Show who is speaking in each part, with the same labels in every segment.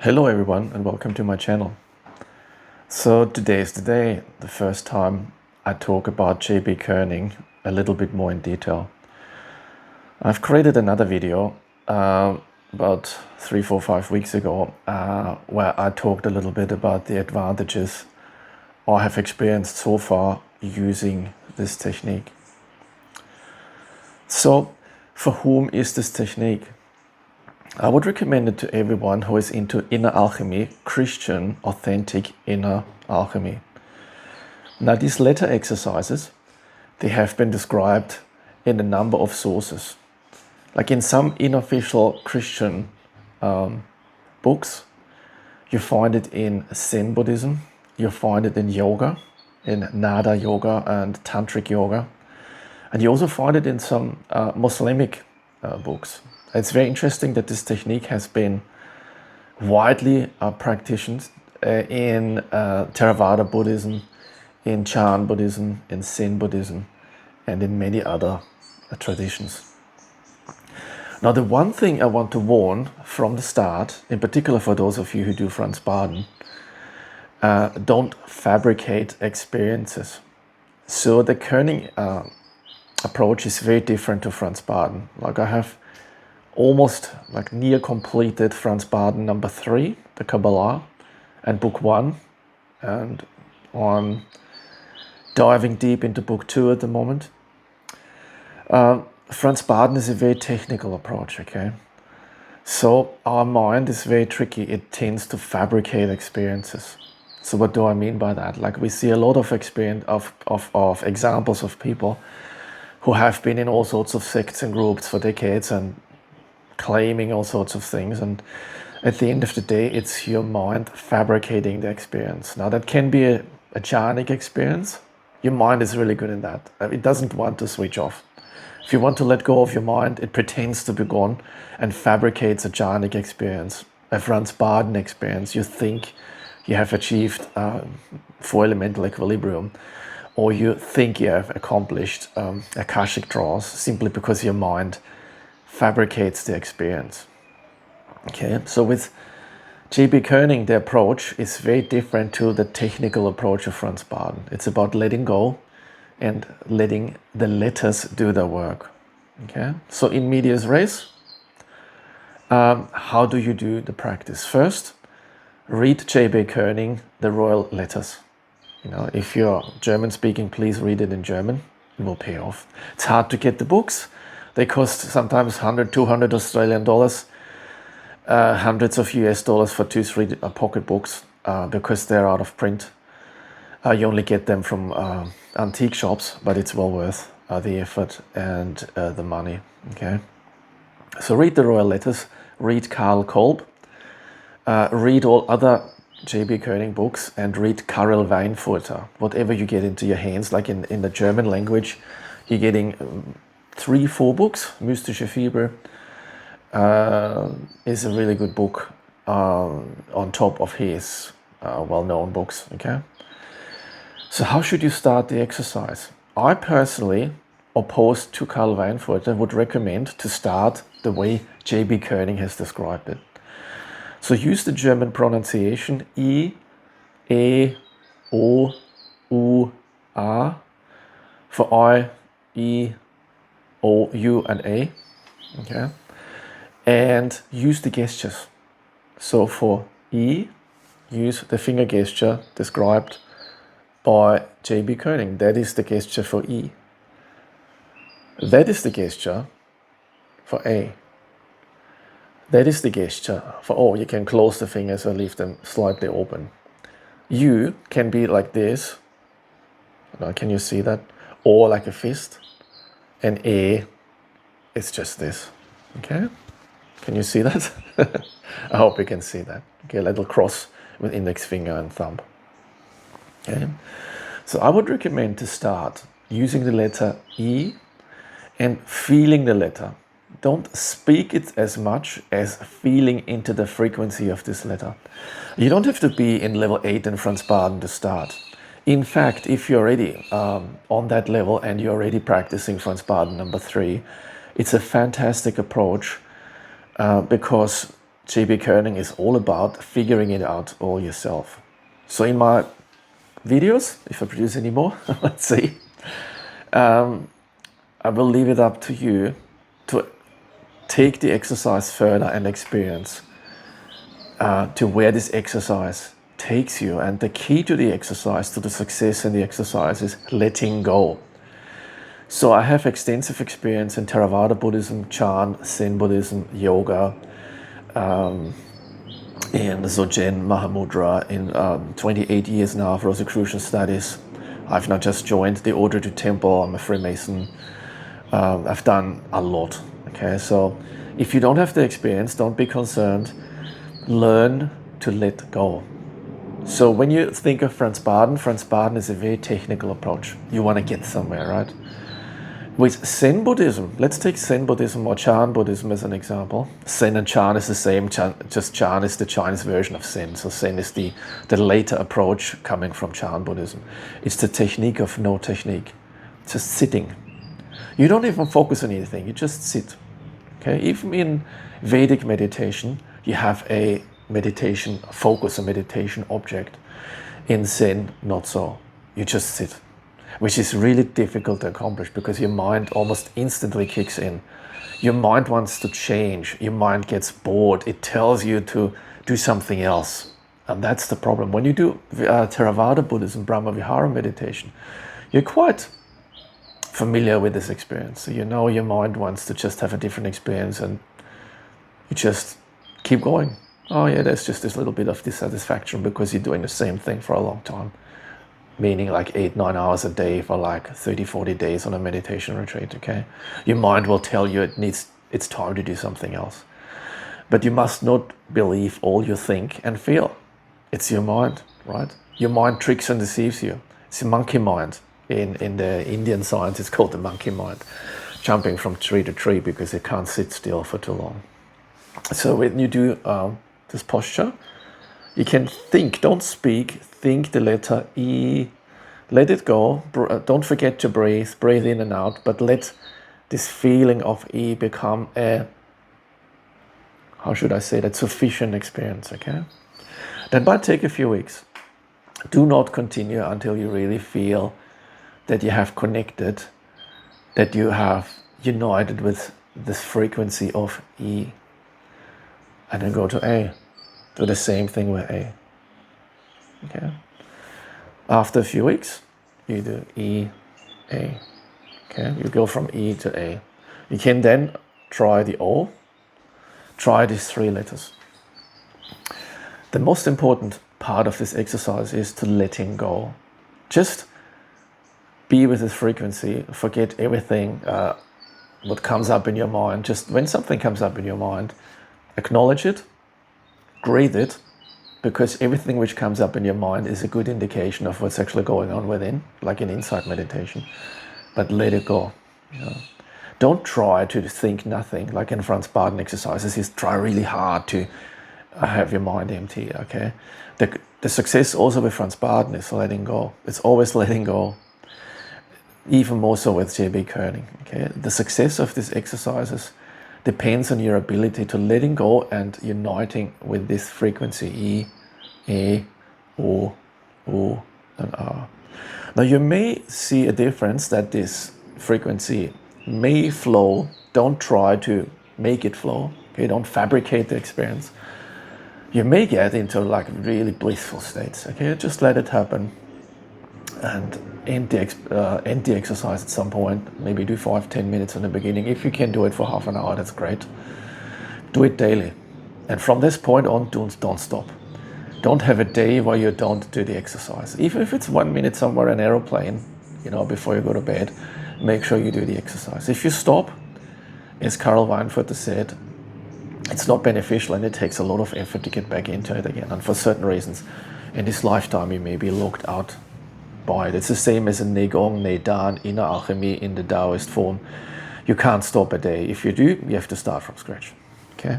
Speaker 1: Hello everyone and welcome to my channel. So today is the day, the first time I talk about J.B. Kerning a little bit more in detail. I've created another video about 3, 4, 5 weeks ago where I talked a little bit about the advantages I have experienced so far using this technique. So for whom is this technique? I would recommend it to everyone who is into inner alchemy, Christian, authentic inner alchemy. Now these letter exercises, they have been described in a number of sources. Like in some unofficial Christian books, you find it in Zen Buddhism, you find it in yoga, in Nada yoga and Tantric yoga, and you also find it in some Muslimic books. It's very interesting that this technique has been widely practiced in Theravada Buddhism, in Chan Buddhism, in Zen Buddhism, and in many other traditions. Now, the one thing I want to warn from the start, in particular for those of you who do Franz Baden, don't fabricate experiences. So the Kerning approach is very different to Franz Baden. Like I have almost like near completed Franz Baden number 3, the Kabbalah, and book 1, and I'm diving deep into book 2 at the moment. Franz Baden is a very technical approach, okay? So our mind is very tricky. It tends to fabricate experiences. So what do I mean by that? Like we see a lot of experience of examples of people who have been in all sorts of sects and groups for decades and claiming all sorts of things, and at the end of the day it's your mind fabricating the experience. Now that can be a jhanic experience. Your mind is really good in that. It doesn't want to switch off. If you want to let go of your mind, it pretends to be gone and fabricates a jhanic experience, a Franz Baden experience. You think you have achieved 4-elemental equilibrium, or you think you have accomplished Akashic draws simply because your mind fabricates the experience. Okay, so with J.B. Kearning, the approach is very different to the technical approach of Franz Baden. It's about letting go and letting the letters do their work. Okay, so in medias res, how do you do the practice? First, read J.B. Kearning, the royal letters. You know, if you're German speaking, please read it in German. It will pay off. It's hard to get the books. They cost sometimes 100, 200 Australian dollars, hundreds of US dollars for 2-3 pocket books because they're out of print. You only get them from antique shops, but it's well worth the effort and the money. Okay, so read the royal letters, read Karl Kolb, read all other J.B. Kearning books, and read Karel Weinfurter. Whatever you get into your hands, like in the German language, you're getting 3-4 books. Mystische Fibel is a really good book on top of his well-known books. Okay, so how should you start the exercise? I personally, opposed to Karl Weinfurter, would recommend to start the way J.B. Kearning has described it. So use the German pronunciation I, E, O, U, A for I, E, O, U, and A. Okay, and use the gestures. So for E, use the finger gesture described by J.B. Kearning. That is the gesture for E. That is the gesture for A. That is the gesture for O. You can close the fingers or leave them slightly open. U can be like this. Now, can you see that? Or like a fist. And A is just this. Okay? Can you see that? I hope you can see that. Okay, a little cross with index finger and thumb. Okay? So I would recommend to start using the letter E and feeling the letter. Don't speak it as much as feeling into the frequency of this letter. You don't have to be in level 8 in Franz Baden to start. In fact, if you're already on that level and you're already practicing Franz Baden number 3, it's a fantastic approach because J.B. Kerning is all about figuring it out all yourself. So in my videos, if I produce any more, let's see, I will leave it up to you to take the exercise further and experience to where this exercise takes you. And the key to the exercise, to the success in the exercise, is letting go. So I have extensive experience in Theravada Buddhism, Chan, Zen Buddhism, yoga, in Dzogchen, Mahamudra, in 28 years now of Rosicrucian studies. I've not just joined the Order to Temple, I'm a Freemason. I've done a lot, okay? So if you don't have the experience, don't be concerned. Learn to let go. So when you think of Franz Baden is a very technical approach. You want to get somewhere, right? With Zen Buddhism, let's take Zen Buddhism or Chan Buddhism as an example. Zen and Chan is the same, just Chan is the Chinese version of Zen. So Zen is the later approach coming from Chan Buddhism. It's the technique of no technique, just sitting. You don't even focus on anything, you just sit. Okay? Even in Vedic meditation, you have a meditation focus, a meditation object. In Zen, not so. You just sit, which is really difficult to accomplish because your mind almost instantly kicks in. Your mind wants to change. Your mind gets bored. It tells you to do something else. And that's the problem. When you do Theravada Buddhism, Brahma Vihara meditation, you're quite familiar with this experience. So you know your mind wants to just have a different experience and you just keep going. Oh yeah, there's just this little bit of dissatisfaction because you're doing the same thing for a long time. Meaning like 8-9 hours a day for like 30-40 days on a meditation retreat, okay? Your mind will tell you it's time to do something else. But you must not believe all you think and feel. It's your mind, right? Your mind tricks and deceives you. It's a monkey mind. In the Indian science, it's called the monkey mind. Jumping from tree to tree because it can't sit still for too long. So when you do this posture, you can think, don't speak, think the letter E, let it go, don't forget to breathe in and out, but let this feeling of E become a, how should I say that, sufficient experience, okay? That might take a few weeks. Do not continue until you really feel that you have connected, that you have united with this frequency of E. And then go to A. Do the same thing with A. Okay. After a few weeks, you do E, A. Okay. You go from E to A. You can then try the O. Try these 3 letters. The most important part of this exercise is to letting go. Just be with this frequency. Forget everything what comes up in your mind. Just when something comes up in your mind, acknowledge it, breathe it, because everything which comes up in your mind is a good indication of what's actually going on within, like in insight meditation. But let it go. You know? Don't try to think nothing, like in Franz Baden exercises. Is try really hard to have your mind empty. Okay, the success also with Franz Baden is letting go. It's always letting go. Even more so with J.B. Kearning. Okay, the success of these exercises depends on your ability to letting go and uniting with this frequency E, A, O, and R. Now you may see a difference that this frequency may flow. Don't try to make it flow. Okay, don't fabricate the experience. You may get into like really blissful states. Okay, just let it happen and end the exercise at some point. Maybe do 5-10 minutes in the beginning. If you can do it for half an hour, that's great. Do it daily. And from this point on, don't stop. Don't have a day where you don't do the exercise. Even if it's 1 minute somewhere in an aeroplane, you know, before you go to bed, make sure you do the exercise. If you stop, as Karl Weinfurter said, it's not beneficial and it takes a lot of effort to get back into it again. And for certain reasons, in this lifetime, you may be locked out by it. It's the same as in Neigong, Neidan, Inner Alchemy in the Taoist form. You can't stop a day. If you do, you have to start from scratch. Okay.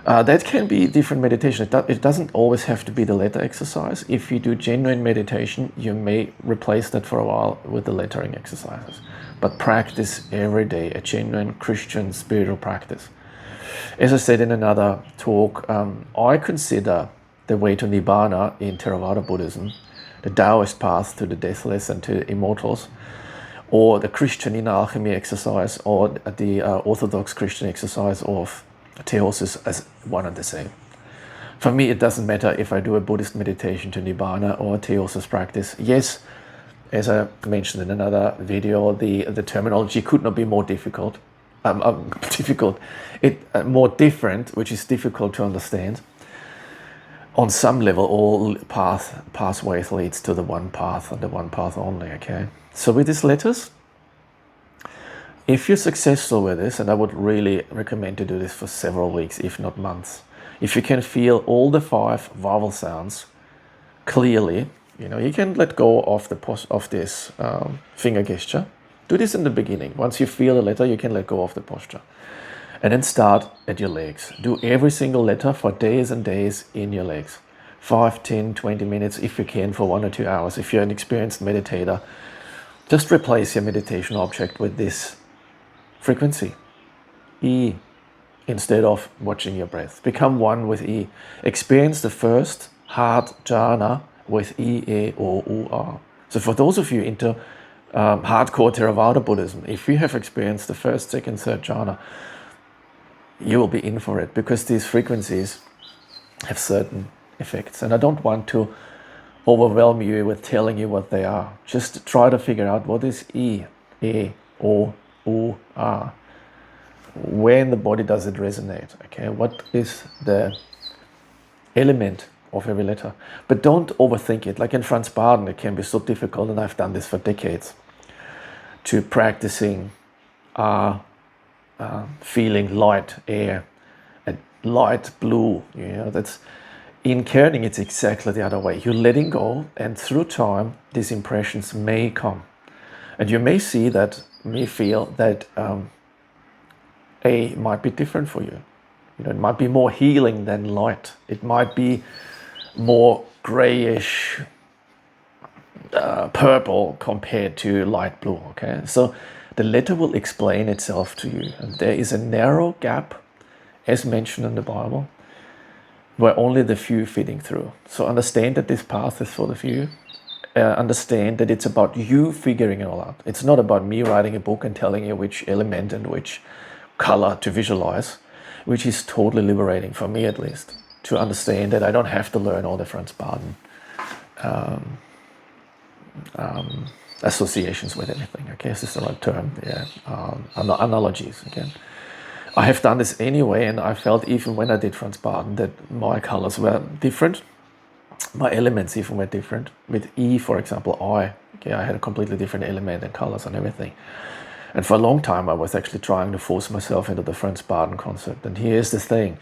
Speaker 1: That can be different meditation. It doesn't always have to be the letter exercise. If you do genuine meditation, you may replace that for a while with the lettering exercises. But practice every day, a genuine Christian spiritual practice. As I said in another talk, I consider the way to Nibbana in Theravada Buddhism, the Taoist path to the deathless and to immortals, or the Christian Inner Alchemy exercise, or the Orthodox Christian exercise of theosis as one and the same. For me, it doesn't matter if I do a Buddhist meditation to Nibbana or a theosis practice. Yes, as I mentioned in another video, the terminology could not be more difficult. More different, which is difficult to understand. On some level, all pathways leads to the one path and the one path only, okay? So with these letters, if you're successful with this, and I would really recommend to do this for several weeks, if not months, if you can feel all the 5 vowel sounds clearly, you can let go of this finger gesture. Do this in the beginning. Once you feel the letter, you can let go of the posture. And then start at your legs. Do every single letter for days and days in your legs. 5, 10, 20 minutes if you can, for 1 or 2 hours. If you're an experienced meditator, just replace your meditation object with this frequency, E, instead of watching your breath. Become one with E. Experience the first heart jhana with E, E, O, U, R. So for those of you into hardcore Theravada Buddhism, if you have experienced the first, second, third jhana, you will be in for it, because these frequencies have certain effects. And I don't want to overwhelm you with telling you what they are. Just try to figure out what is E, O, U, R. Where in the body does it resonate? Okay, what is the element of every letter? But don't overthink it. Like in Franz Baden, it can be so difficult, and I've done this for decades, to practicing feeling light air and light blue. That's in Kerning. It's exactly the other way. You're letting go, and through time, these impressions may come, and you may feel that A might be different for you. It might be more healing than light. It might be more grayish purple compared to light blue. Okay, so the letter will explain itself to you, and there is a narrow gap, as mentioned in the Bible, where only the few fitting through. So understand that this path is for the few. Understand that it's about you figuring it all out. It's not about me writing a book and telling you which element and which color to visualize, which is totally liberating, for me at least, to understand that I don't have to learn all the Franz Baden associations with anything. Okay, this is the right term. Yeah, analogies. Okay, I have done this anyway, and I felt even when I did Franz Baden that my colors were different, my elements even were different. With E, for example, I had a completely different element and colors and everything. And for a long time, I was actually trying to force myself into the Franz Baden concept. And here's the thing.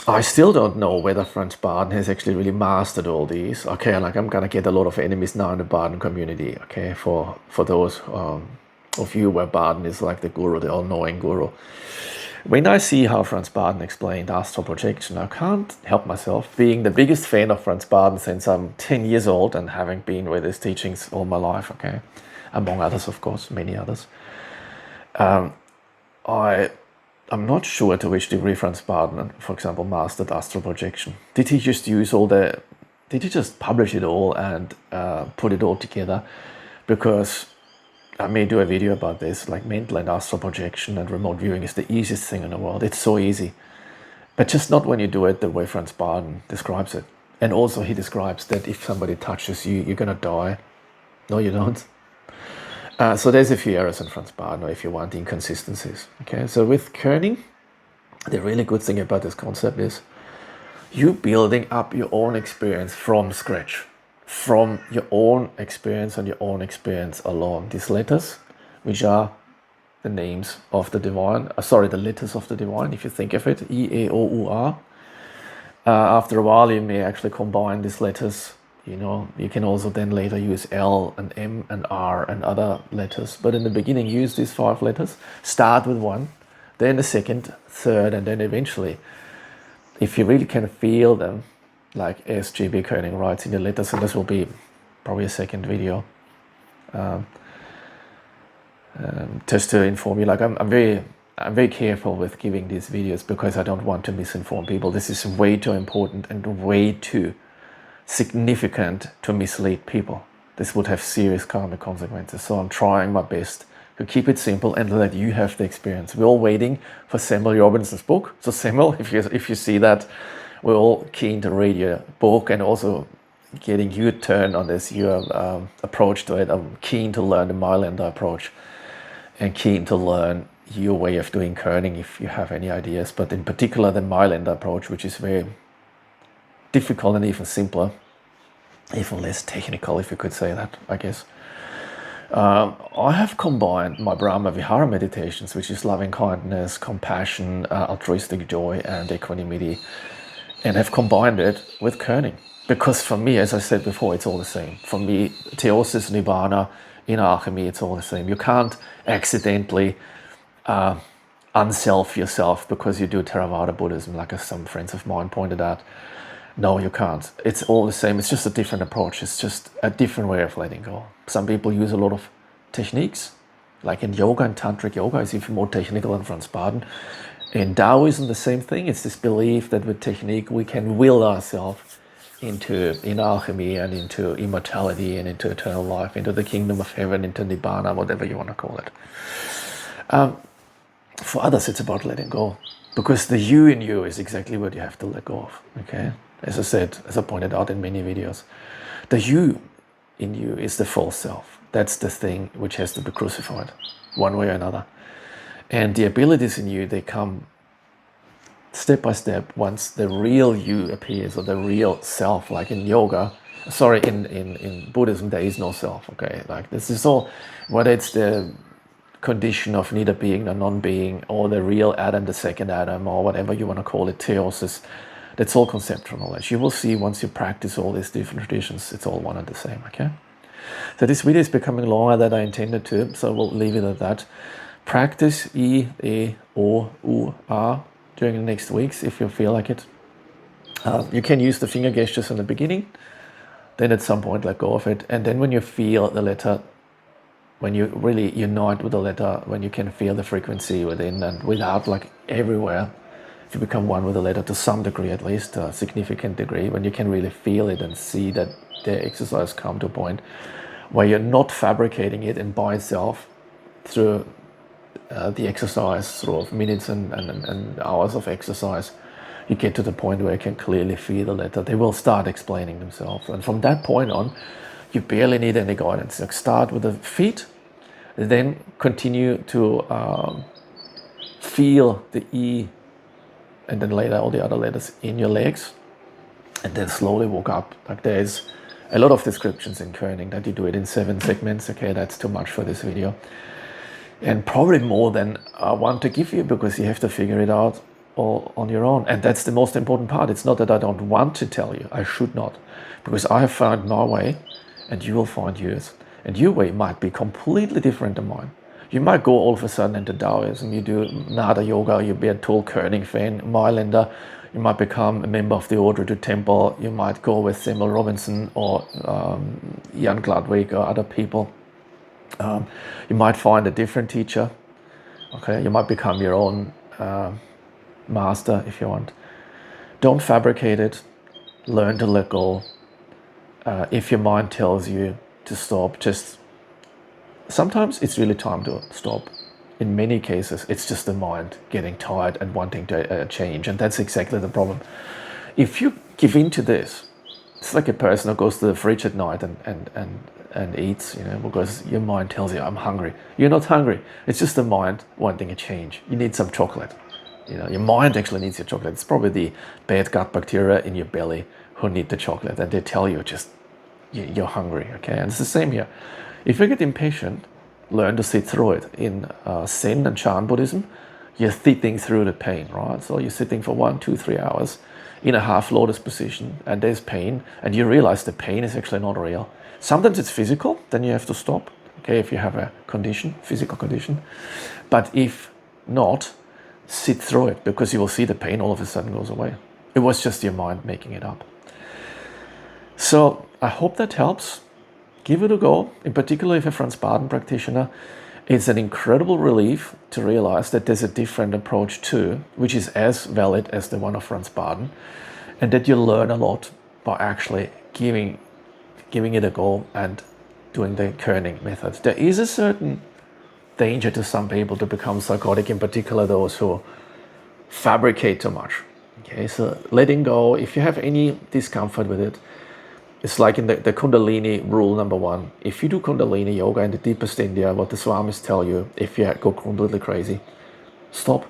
Speaker 1: I still don't know whether Franz Baden has actually really mastered all these. Okay, like I'm going to get a lot of enemies now in the Baden community. Okay, for those of you where Baden is like the guru, the all-knowing guru. When I see how Franz Baden explained astral projection, I can't help myself being the biggest fan of Franz Baden since I'm 10 years old and having been with his teachings all my life. Okay, among others, of course, many others. I'm not sure to which degree Franz Baden, for example, mastered astral projection. Did he just did he just publish it all and put it all together? Because I may do a video about this, like mental and astral projection and remote viewing is the easiest thing in the world. It's so easy. But just not when you do it the way Franz Baden describes it. And also he describes that if somebody touches you, you're going to die. No, you don't. So there's a few errors in Franz Baden, or if you want, inconsistencies. Okay, so with Kearning, the really good thing about this concept is you building up your own experience from scratch, from your own experience and your own experience alone. These letters, which are the names of the divine, the letters of the divine, if you think of it, E, A, O, U, R. After a while, you may actually combine these letters. You can also then later use L and M and R and other letters. But in the beginning, use these 5 letters. Start with one, then the second, third, and then eventually, if you really can feel them, like S.G.B. Kearning writes in your letters, and this will be probably a second video, just to inform you, like I'm I'm very careful with giving these videos because I don't want to misinform people. This is way too important and way too significant to mislead people. This would have serious karmic consequences. So I'm trying my best to keep it simple and let you have the experience. We're all waiting for Samuel Robinson's book. So Samuel, if you see that, we're all keen to read your book and also getting your turn on this, your approach to it. I'm keen to learn the Mailänder approach and keen to learn your way of doing kerning if you have any ideas. But in particular, the Mailänder approach, which is very difficult and even simpler, even less technical, if you could say that, I guess. I have combined my Brahma Vihara meditations, which is loving kindness, compassion, altruistic joy, and equanimity, and have combined it with kerning. Because for me, as I said before, it's all the same. For me, theosis, nibbana, inner alchemy, it's all the same. You can't accidentally unself yourself because you do Theravada Buddhism, like some friends of mine pointed out. No, you can't. It's all the same. It's just a different approach. It's just a different way of letting go. Some people use a lot of techniques, like in yoga and tantric yoga is even more technical than Franz Baden. In Taoism, the same thing. It's this belief that with technique we can will ourselves into inner alchemy and into immortality and into eternal life, into the kingdom of heaven, into nibbana, whatever you want to call it. For others, it's about letting go, because the you in you is exactly what you have to let go of. Okay, as I said, as I pointed out in many videos, the you in you is the false self. That's the thing which has to be crucified, one way or another. And the abilities in you, they come step by step once the real you appears, or the real self. Like in yoga, sorry, in Buddhism, there is no self. Okay, like this is all, whether it's the condition of neither being nor non-being, or the real Adam, the second Adam, or whatever you want to call it, theosis, that's all conceptual knowledge. You will see once you practice all these different traditions, it's all one and the same. Okay, so this video is becoming longer than I intended to, so we'll leave it at that. Practice I, E, O, U, A during the next weeks if you feel like it. You can use the finger gestures in the beginning, then at some point let go of it, and then when you feel the letter, when you really unite with the letter, when you can feel the frequency within and without, like everywhere, if you become one with the letter to some degree, at least a significant degree, when you can really feel it and see that the exercise come to a point where you're not fabricating it and by itself through the exercise, through minutes and hours of exercise, you get to the point where you can clearly feel the letter. They will start explaining themselves, and from that point on, you barely need any guidance. Like start with the feet, then continue to feel the E, and then later all the other letters in your legs, and then slowly walk up. Like there's a lot of descriptions in Kerning that you do it in 7 segments. Okay, that's too much for this video, and probably more than I want to give you, because you have to figure it out all on your own. And that's the most important part. It's not that I don't want to tell you. I should not, because I have found my way, and you will find yours. And your way might be completely different than mine. You might go all of a sudden into Taoism, you do Nada Yoga, you be a total Kerning fan, Mailänder, you might become a member of the Order to Temple, you might go with Samuel Robinson or Jan Gladwig or other people. You might find a different teacher. Okay, you might become your own master if you want. Don't fabricate it, learn to let go. If your mind tells you to stop, just sometimes it's really time to stop. In many cases, it's just the mind getting tired and wanting to change, and that's exactly the problem. If you give in to this, it's like a person who goes to the fridge at night and eats, you know, because your mind tells you, I'm hungry. You're not hungry. It's just the mind wanting a change. You need some chocolate. You know, your mind actually needs your chocolate. It's probably the bad gut bacteria in your belly who need the chocolate, and they tell you just you're hungry. Okay, and it's the same here. If you get impatient, learn to sit through it. In Zen and Chan Buddhism, you're sitting through the pain, right? So you're sitting for 1, 2, 3 hours in a half lotus position, and there's pain, and you realize the pain is actually not real. Sometimes it's physical, then you have to stop. Okay, if you have a condition, physical condition, but if not, sit through it, because you will see the pain all of a sudden goes away. It was just your mind making it up. So I hope that helps. Give it a go, in particular if you're a Franz Baden practitioner. It's an incredible relief to realize that there's a different approach too, which is as valid as the one of Franz Baden, and that you learn a lot by actually giving it a go and doing the Kerning method. There is a certain danger to some people to become psychotic, in particular those who fabricate too much. Okay, so letting go, if you have any discomfort with it, it's like in the Kundalini rule number 1. If you do Kundalini yoga in the deepest India, what the Swamis tell you, if you go completely crazy, stop.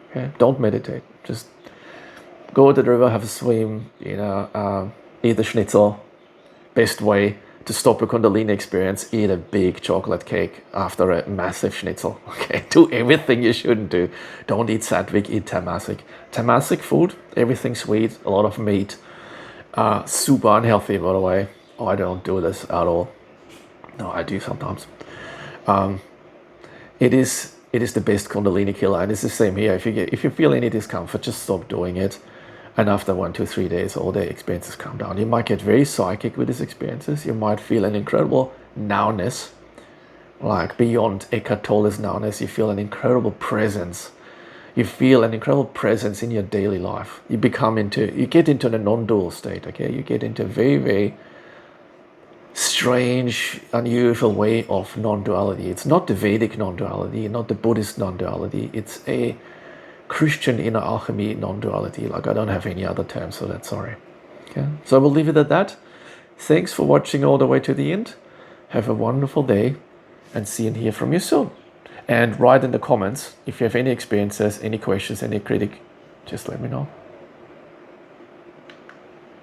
Speaker 1: Okay, don't meditate. Just go to the river, have a swim, eat a schnitzel. Best way to stop a Kundalini experience, eat a big chocolate cake after a massive schnitzel. Okay, do everything you shouldn't do. Don't eat sattvic, eat tamasic. Tamasic food, everything sweet, a lot of meat. Super unhealthy, by the way. I don't do this at all. No, I do sometimes. It is the best Kundalini killer, and it's the same here. If you feel any discomfort, just stop doing it. And after 1, 2, 3 days, all the experiences calm down. You might get very psychic with these experiences. You might feel an incredible nowness, like beyond Eckhart Tolle's nowness. You feel an incredible presence. You feel an incredible presence in your daily life. You get into the non-dual state, okay? You get into a very, very strange, unusual way of non-duality. It's not the Vedic non-duality, not the Buddhist non-duality. It's a Christian inner alchemy non-duality. Like, I don't have any other terms for that, sorry. Okay? So I will leave it at that. Thanks for watching all the way to the end. Have a wonderful day, and see and hear from you soon. And write in the comments if you have any experiences, any questions, any critique, just let me know.